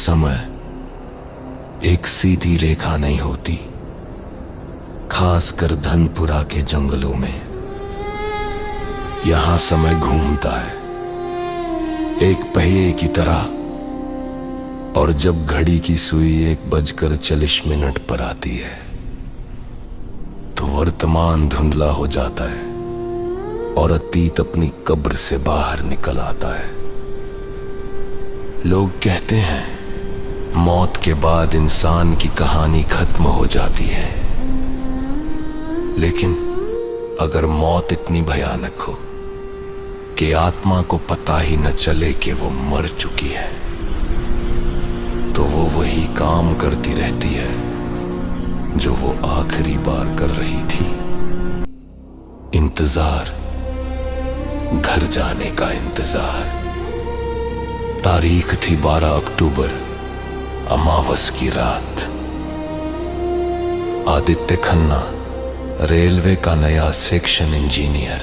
समय एक सीधी रेखा नहीं होती, खासकर धनपुरा के जंगलों में। यहां समय घूमता है एक पहिए की तरह, और जब घड़ी की सुई 1:40 पर आती है तो वर्तमान धुंधला हो जाता है और अतीत अपनी कब्र से बाहर निकल आता है। लोग कहते हैं मौत के बाद इंसान की कहानी खत्म हो जाती है, लेकिन अगर मौत इतनी भयानक हो कि आत्मा को पता ही न चले कि वो मर चुकी है, तो वो वही काम करती रहती है जो वो आखिरी बार कर रही थी। इंतजार, घर जाने का इंतजार। तारीख थी 12 अक्टूबर, अमावस की रात। आदित्य खन्ना, रेलवे का नया सेक्शन इंजीनियर,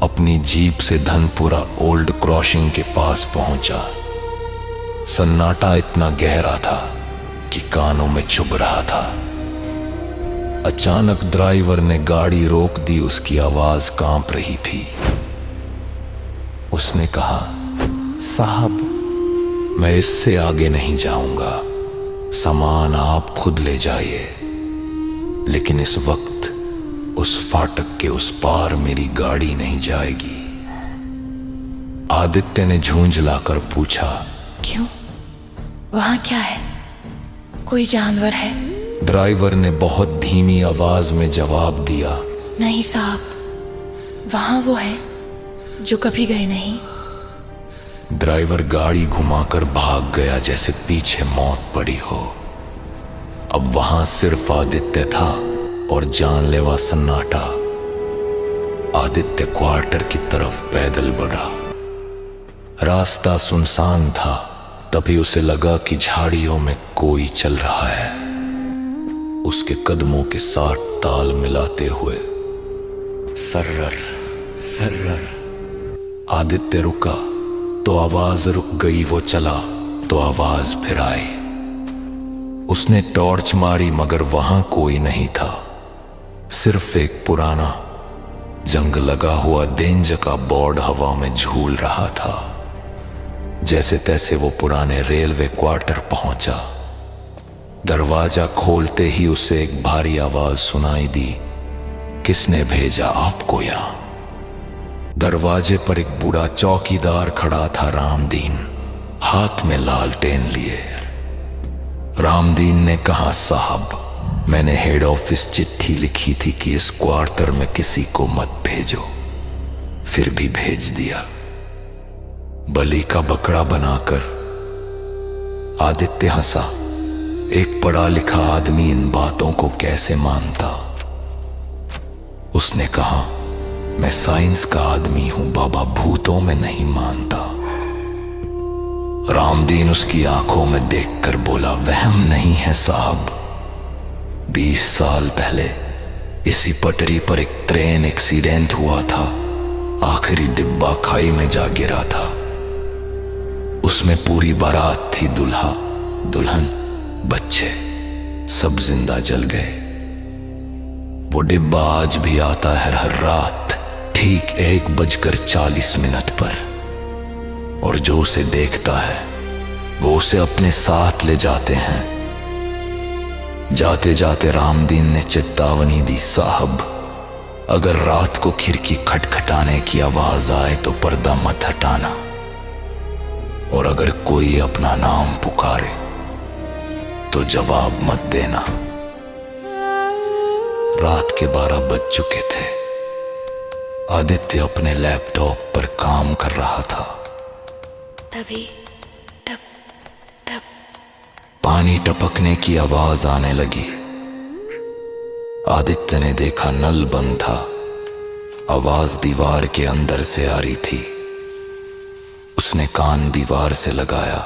अपनी जीप से धनपुरा ओल्ड क्रॉसिंग के पास पहुंचा। सन्नाटा इतना गहरा था कि कानों में चुभ रहा था। अचानक ड्राइवर ने गाड़ी रोक दी। उसकी आवाज कांप रही थी। उसने कहा, साहब, मैं इससे आगे नहीं जाऊंगा, सामान आप खुद ले जाइए। लेकिन इस वक्त उस फाटक के उस पार मेरी गाड़ी नहीं जाएगी। आदित्य ने झूंझ लाकर पूछा, क्यों? वहां क्या है? कोई जानवर है? ड्राइवर ने बहुत धीमी आवाज में जवाब दिया, नहीं साहब, वहां वो है जो कभी गए नहीं। ड्राइवर गाड़ी घुमाकर भाग गया जैसे पीछे मौत पड़ी हो। अब वहां सिर्फ आदित्य था और जानलेवा सन्नाटा। आदित्य क्वार्टर की तरफ पैदल बढ़ा। रास्ता सुनसान था। तभी उसे लगा कि झाड़ियों में कोई चल रहा है। उसके कदमों के साथ ताल मिलाते हुए सर्रर सर्रर। आदित्य रुका तो आवाज रुक गई, वो चला तो आवाज फिर आई। उसने टॉर्च मारी मगर वहां कोई नहीं था। सिर्फ एक पुराना जंग लगा हुआ डेंजर का बोर्ड हवा में झूल रहा था। जैसे तैसे वो पुराने रेलवे क्वार्टर पहुंचा। दरवाजा खोलते ही उसे एक भारी आवाज सुनाई दी, किसने भेजा आपको यहां? दरवाजे पर एक बूढ़ा चौकीदार खड़ा था, रामदीन, हाथ में लालटेन लिए। रामदीन ने कहा, साहब, मैंने हेड ऑफिस चिट्ठी लिखी थी कि इस क्वार्टर में किसी को मत भेजो, फिर भी भेज दिया। बलि का बकरा बनाकर आदित्य हंसा। एक पढ़ा लिखा आदमी इन बातों को कैसे मानता? उसने कहा, मैं साइंस का आदमी हूं बाबा, भूतों में नहीं मानता। रामदीन उसकी आंखों में देखकर बोला, वहम नहीं है साहब। 20 साल पहले इसी पटरी पर एक ट्रेन एक्सीडेंट हुआ था। आखिरी डिब्बा खाई में जा गिरा था। उसमें पूरी बारात थी, दुल्हा दुल्हन बच्चे सब जिंदा जल गए। वो डिब्बा आज भी आता है हर रात ठीक 1:40 पर, और जो उसे देखता है वो उसे अपने साथ ले जाते हैं। जाते जाते रामदीन ने चेतावनी दी, साहब, अगर रात को खिड़की खटखटाने की आवाज आए तो पर्दा मत हटाना, और अगर कोई अपना नाम पुकारे तो जवाब मत देना। रात के 12 बज चुके थे। आदित्य अपने लैपटॉप पर काम कर रहा था। तभी टप टप पानी टपकने की आवाज आने लगी। आदित्य ने देखा नल बंद था। आवाज दीवार के अंदर से आ रही थी। उसने कान दीवार से लगाया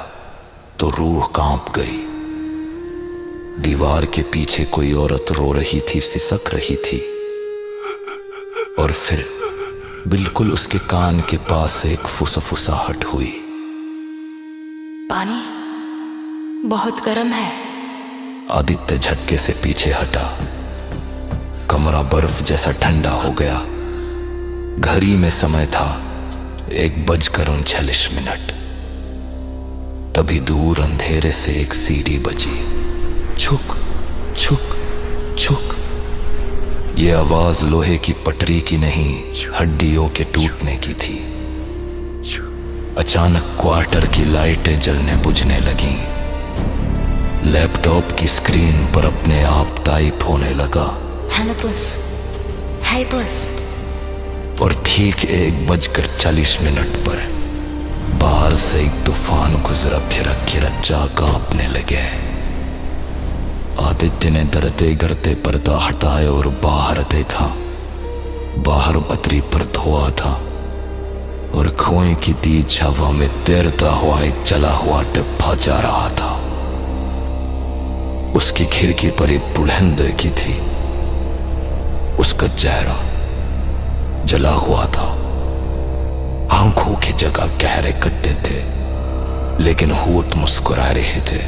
तो रूह कांप गई। दीवार के पीछे कोई औरत रो रही थी, सिसक रही थी, और फिर बिल्कुल उसके कान के पास एक फुसफुसाहट हुई। पानी बहुत गर्म है। आदित्य झटके से पीछे हटा। कमरा बर्फ जैसा ठंडा हो गया। घड़ी में समय था 1:39। तभी दूर अंधेरे से एक सीढ़ी बजी। छुक छुक छुक। ये आवाज लोहे की पटरी की नहीं, हड्डियों के टूटने की थी। अचानक क्वार्टर की लाइटें जलने बुझने लगीं। लैपटॉप की स्क्रीन पर अपने आप टाइप होने लगा। हेलो बॉस, हाय बॉस। और ठीक 1:40 पर बाहर से एक तूफान गुजरा। फिर रज्जा कांपने लगे। आदित्य ने डरते डरते पर्दा हटाया और बाहर देखा। बाहर बत्ती पर धुआं था और कुएं की तेज हवा में तैरता हुआ एक जला हुआ डिब्बा जा रहा था। उसकी खिड़की पर एक दुल्हन देखी थी। उसका चेहरा जला हुआ था। आंखों की जगह गहरे गड्ढे थे, लेकिन होठ मुस्कुरा रहे थे।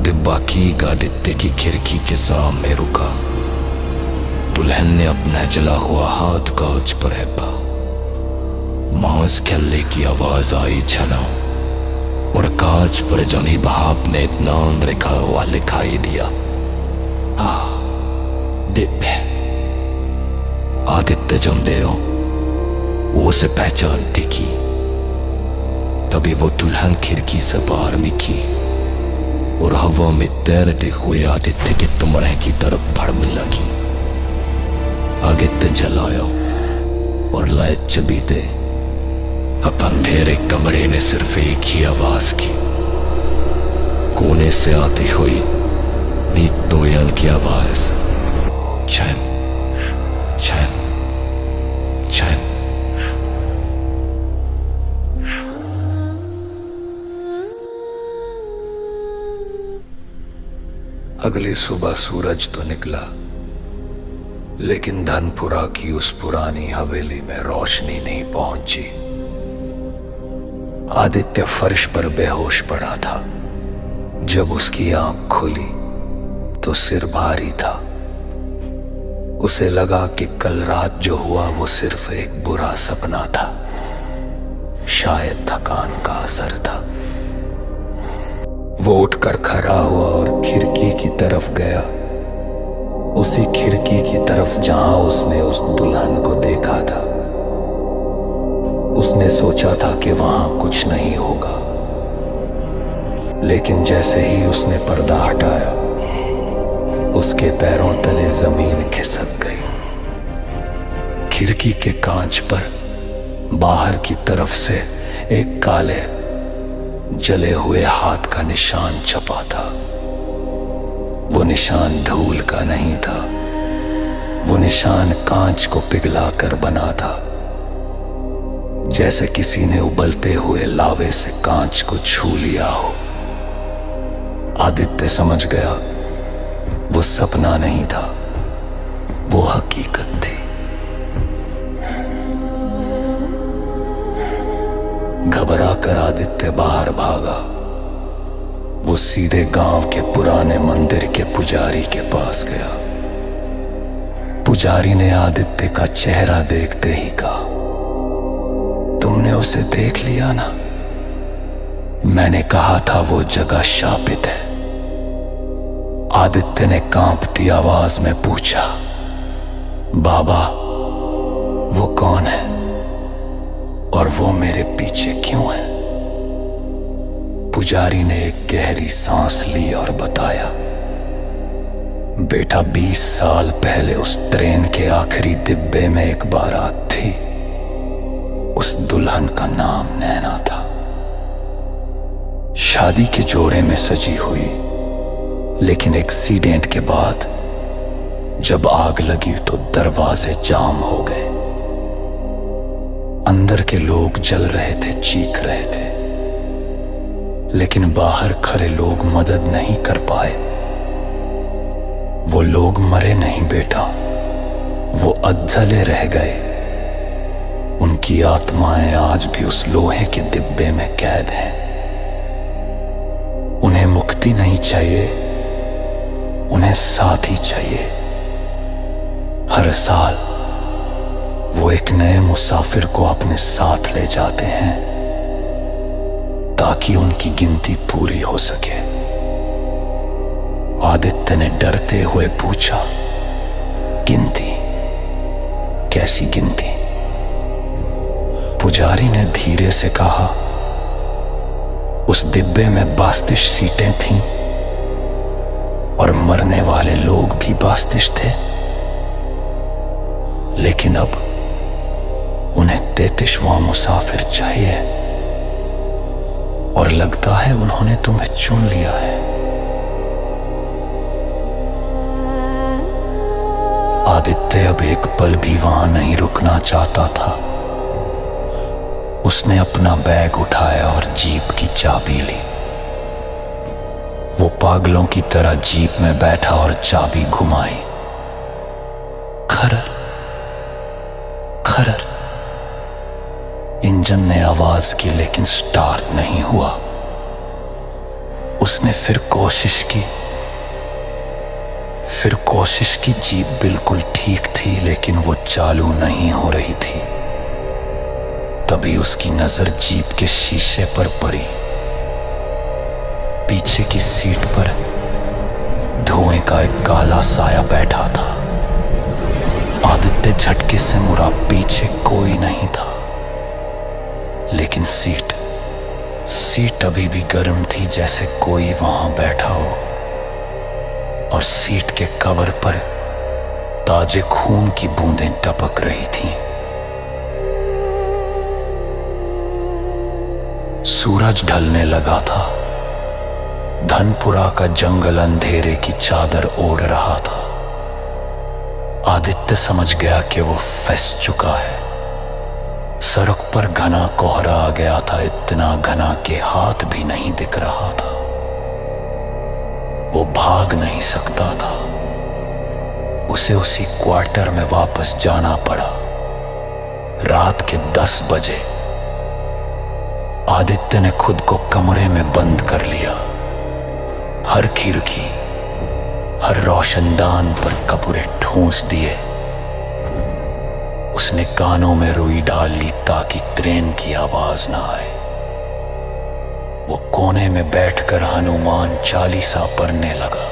डिब्बा की आदित्य की खिड़की के सामने रुका। दुल्हन ने अपना जला हुआ हाथ कांच पर रखा। मांस खेलने की आवाज आई छलाओ और कांच पर जनी भाप ने एक नाम लिखा हुआ लिखाई दिया। दिव्य। आदित्य जमदे हो वो उसे पहचानती की। तभी वो दुल्हन खिड़की से बाहर निकली और हवा में तैरते हुए आदित्य के कमरे की तरफ बढ़ने लगी। आदित्य जलाया और लाइट जली दे। अब अंधेरे कमरे में सिर्फ एक ही आवाज की, कोने से आती हुई मीत दोयन की आवाज। चैन चैन चैन। अगली सुबह सूरज तो निकला, लेकिन धनपुरा की उस पुरानी हवेली में रोशनी नहीं पहुंची। आदित्य फर्श पर बेहोश पड़ा था। जब उसकी आंख खुली तो सिर भारी था। उसे लगा कि कल रात जो हुआ वो सिर्फ एक बुरा सपना था। शायद थकान का असर था। वो उठकर खड़ा हुआ और खिड़की की तरफ गया। उसी खिड़की की तरफ जहां उसने उस दुल्हन को देखा था। उसने सोचा था कि वहां कुछ नहीं होगा, लेकिन जैसे ही उसने पर्दा हटाया, उसके पैरों तले जमीन खिसक गई। खिड़की के कांच पर बाहर की तरफ से एक काले जले हुए हाथ का निशान छपा था। वो निशान धूल का नहीं था। वो निशान कांच को पिघला कर बना था, जैसे किसी ने उबलते हुए लावे से कांच को छू लिया हो। आदित्य समझ गया वो सपना नहीं था, वो हकीकत थी। घबरा कर आदित्य बाहर भागा। वो सीधे गांव के पुराने मंदिर के पुजारी के पास गया। पुजारी ने आदित्य का चेहरा देखते ही कहा, तुमने उसे देख लिया ना? मैंने कहा था वो जगह शापित है। आदित्य ने कांपती आवाज में पूछा, बाबा वो कौन है और वो मेरे पीछे क्यों है? पुजारी ने एक गहरी सांस ली और बताया, बेटा 20 साल पहले उस ट्रेन के आखिरी डिब्बे में एक बारात थी। उस दुल्हन का नाम नैना था। शादी के जोड़े में सजी हुई, लेकिन एक्सीडेंट के बाद जब आग लगी तो दरवाजे जाम हो गए। अंदर के लोग जल रहे थे, चीख रहे थे, लेकिन बाहर खड़े लोग मदद नहीं कर पाए। वो लोग मरे नहीं बेटा, वो अधजले रह गए। उनकी आत्माएं आज भी उस लोहे के डिब्बे में कैद हैं। मुक्ति नहीं चाहिए, उन्हें साथी चाहिए। हर साल वो एक नए मुसाफिर को अपने साथ ले जाते हैं ताकि उनकी गिनती पूरी हो सके। आदित्य ने डरते हुए पूछा, गिनती? कैसी गिनती? पुजारी ने धीरे से कहा, उस डिब्बे में 32 सीटें थीं और मरने वाले लोग भी 32 थे, लेकिन अब उन्हें 33वां मुसाफिर चाहिए और लगता है उन्होंने तुम्हें चुन लिया है। आदित्य अब एक पल भी वहां नहीं रुकना चाहता था। उसने अपना बैग उठाया और जीप की चाबी ली। वो पागलों की तरह जीप में बैठा और चाबी घुमाई। खरर खरर इंजन ने आवाज की, लेकिन स्टार्ट नहीं हुआ। उसने फिर कोशिश की। जीप बिल्कुल ठीक थी, लेकिन वो चालू नहीं हो रही थी। तभी उसकी नजर जीप के शीशे पर पड़ी। पीछे की सीट पर धुएं का एक काला साया बैठा था। आदित्य झटके से मुड़ा। पीछे कोई नहीं था, लेकिन सीट अभी भी गर्म थी, जैसे कोई वहां बैठा हो। और सीट के कवर पर ताजे खून की बूंदें टपक रही थीं। सूरज ढलने लगा था। धनपुरा का जंगल अंधेरे की चादर ओढ़ रहा था। आदित्य समझ गया कि वो फंस चुका है। सड़क पर घना कोहरा आ गया था, इतना घना कि हाथ भी नहीं दिख रहा था। वो भाग नहीं सकता था। उसे उसी क्वार्टर में वापस जाना पड़ा। रात के 10 बजे आदित्य ने खुद को कमरे में बंद कर लिया। हर खिड़की, हर रोशनदान पर कपूरे ठूंस दिए। उसने कानों में रुई डाल ली ताकि ट्रेन की आवाज ना आए। वो कोने में बैठकर हनुमान चालीसा पढ़ने लगा,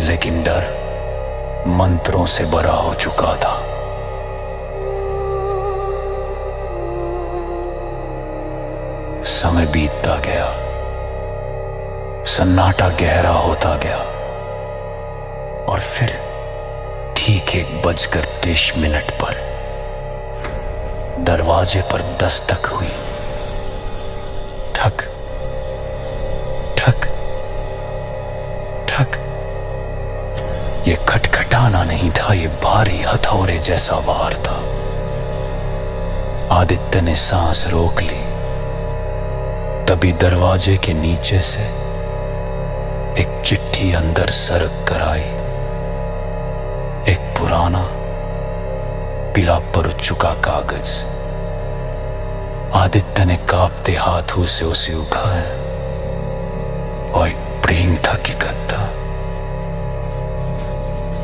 लेकिन डर मंत्रों से भरा हो चुका था। समय बीतता गया। सन्नाटा गहरा होता गया और फिर ठीक 1:23 पर दरवाजे पर दस्तक हुई। ठक ठक ठक। ये खटखटाना नहीं था, ये भारी हथौड़े जैसा वार था। आदित्य ने सांस रोक ली। तभी दरवाजे के नीचे से एक चिट्ठी अंदर सरक कर आई। एक पुराना पीला पड़ चुका कागज। आदित्य ने कांपते हाथों से उसे उठाया और एक प्रेम था कि गद्दा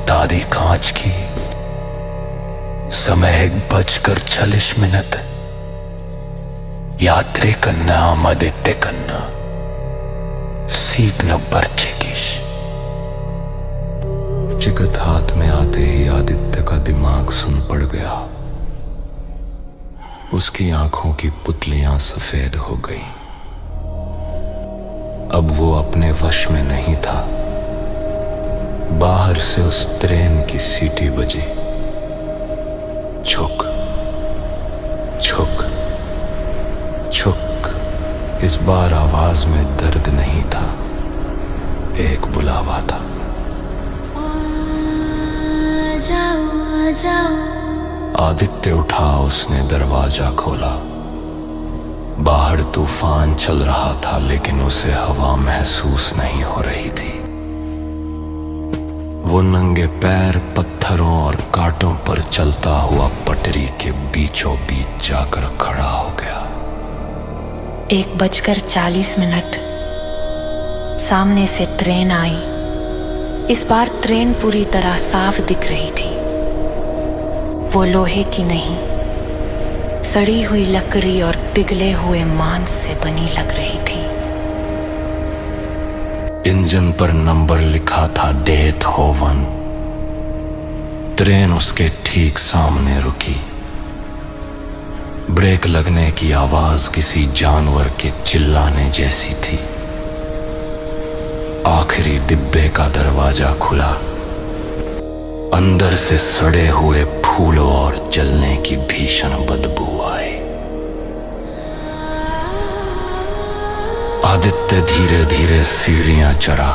दादी कांच की। समय 1:46। यात्रे कन्ना आदित्य कन्ना सीट नंबर 26। चिकत हाथ में आते ही आदित्य का दिमाग सुन पड़ गया। उसकी आंखों की पुतलियां सफेद हो गई। अब वो अपने वश में नहीं था। बाहर से उस ट्रेन की सीटी बजी। छुक छुक छुक। इस बार आवाज में दर्द नहीं था, एक बुलावा था। आ जाओ। आदित्य उठा। उसने दरवाजा खोला। बाहर तूफान चल रहा था, लेकिन उसे हवा महसूस नहीं हो रही थी। वो नंगे पैर पत्थरों और कांटों पर चलता हुआ पटरी के बीचों बीच जाकर खड़ा हो गया। 1:40। सामने से ट्रेन आई। इस बार ट्रेन पूरी तरह साफ दिख रही थी। वो लोहे की नहीं, सड़ी हुई लकड़ी और पिघले हुए मांस से बनी लग रही थी। इंजन पर नंबर लिखा था डेथ होवन। ट्रेन उसके ठीक सामने रुकी। ब्रेक लगने की आवाज किसी जानवर के चिल्लाने जैसी थी। आखिरी डिब्बे का दरवाजा खुला। अंदर से सड़े हुए फूलों और जलने की भीषण बदबू आई। आदित्य धीरे धीरे सीढ़ियां चढ़ा।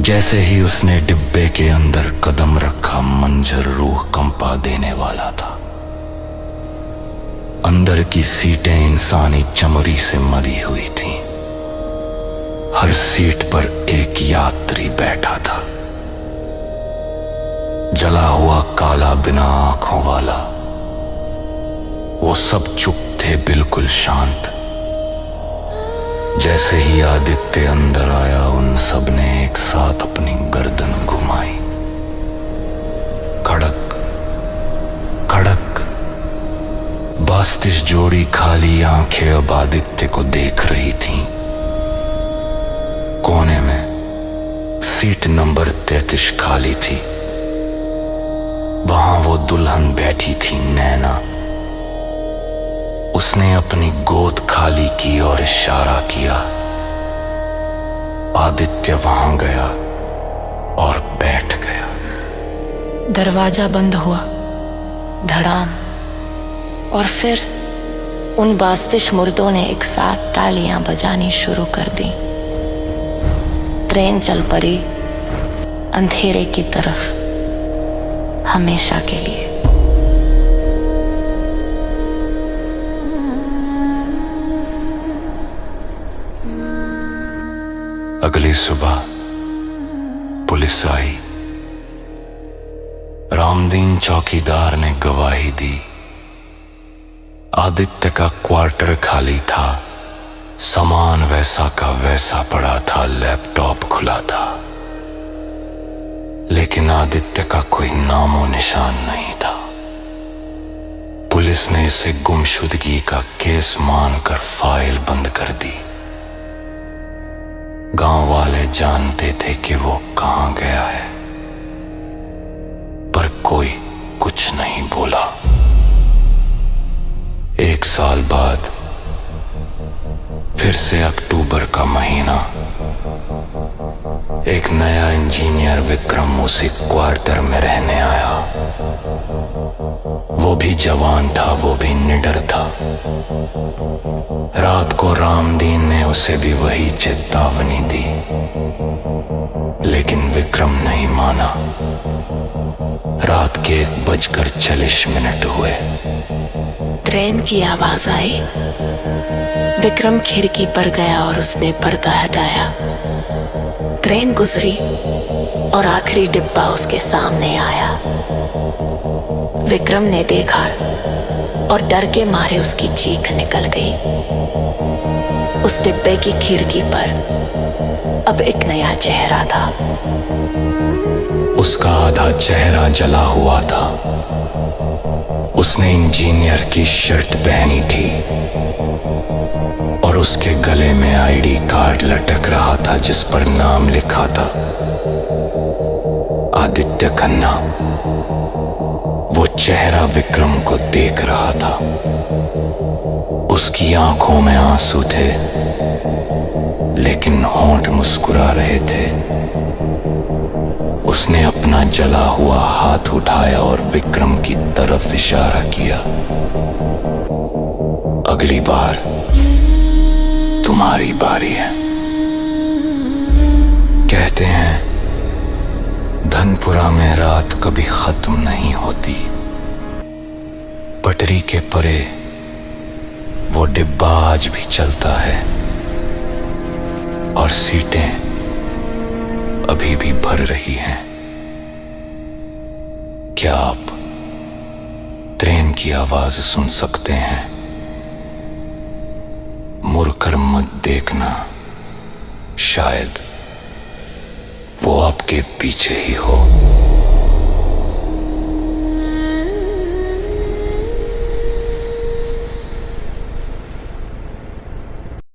जैसे ही उसने डिब्बे के अंदर कदम रखा, मंजर रूह कंपा देने वाला था। अंदर की सीटें इंसानी चमड़ी से मरी हुई थीं। हर सीट पर एक यात्री बैठा था, जला हुआ काला बिना आंखों वाला। वो सब चुप थे, बिल्कुल शांत। जैसे ही आदित्य अंदर आया, उन सब ने एक साथ अपनी गर्दन घुमाई। खड़क खड़क। बास्तिश जोड़ी खाली आंखें अब आदित्य को देख रही थीं। कोने में सीट नंबर 33 खाली थी। वहां वो दुल्हन बैठी थी, नैना। उसने अपनी गोद खाली की और इशारा किया। आदित्य वहां गया और बैठ गया। दरवाजा बंद हुआ, धड़ाम। और फिर उन बास्तिश मुर्दों ने एक साथ तालियां बजानी शुरू कर दी। ट्रेन चल पड़ी अंधेरे की तरफ, हमेशा के लिए। अगली सुबह पुलिस आई। रामदीन चौकीदार ने गवाही दी। आदित्य का क्वार्टर खाली था। सामान वैसा का वैसा पड़ा था, लैपटॉप खुला था। लेकिन आदित्य का कोई नामो निशान नहीं था। पुलिस ने इसे गुमशुदगी का केस मानकर फाइल बंद कर दी। गांव वाले जानते थे कि वो कहां गया है, पर कोई कुछ नहीं बोला। 1 साल बाद फिर से अक्टूबर का महीना, एक नया इंजीनियर विक्रम उसी क्वार्टर में रहने आया। वो भी जवान था, वो भी निडर था। रात को रामदीन ने उसे भी वही चेतावनी दी, लेकिन विक्रम नहीं माना। रात के 1:40 हुए। ट्रेन की आवाज आई। विक्रम खिड़की पर गया और उसने पर्दा हटाया। ट्रेन गुजरी और आखिरी डिब्बा उसके सामने आया। विक्रम ने देखा और डर के मारे उसकी चीख निकल गई। उस डिब्बे की खिड़की पर अब एक नया चेहरा था। उसका आधा चेहरा जला हुआ था। उसने इंजीनियर की शर्ट पहनी थी और उसके गले में आईडी कार्ड लटक रहा था, जिस पर नाम लिखा था आदित्य खन्ना। वो चेहरा विक्रम को देख रहा था। उसकी आंखों में आंसू थे, लेकिन होंठ मुस्कुरा रहे थे। उसने अपना जला हुआ हाथ उठाया और विक्रम की तरफ इशारा किया। अगली बार तुम्हारी बारी है। कहते हैं धनपुरा में रात कभी खत्म नहीं होती। पटरी के परे वो डिब्बा आज भी चलता है और सीटें अभी भी भर रही हैं। क्या आप ट्रेन की आवाज सुन सकते हैं? मुड़कर मत देखना, शायद वो आपके पीछे ही हो।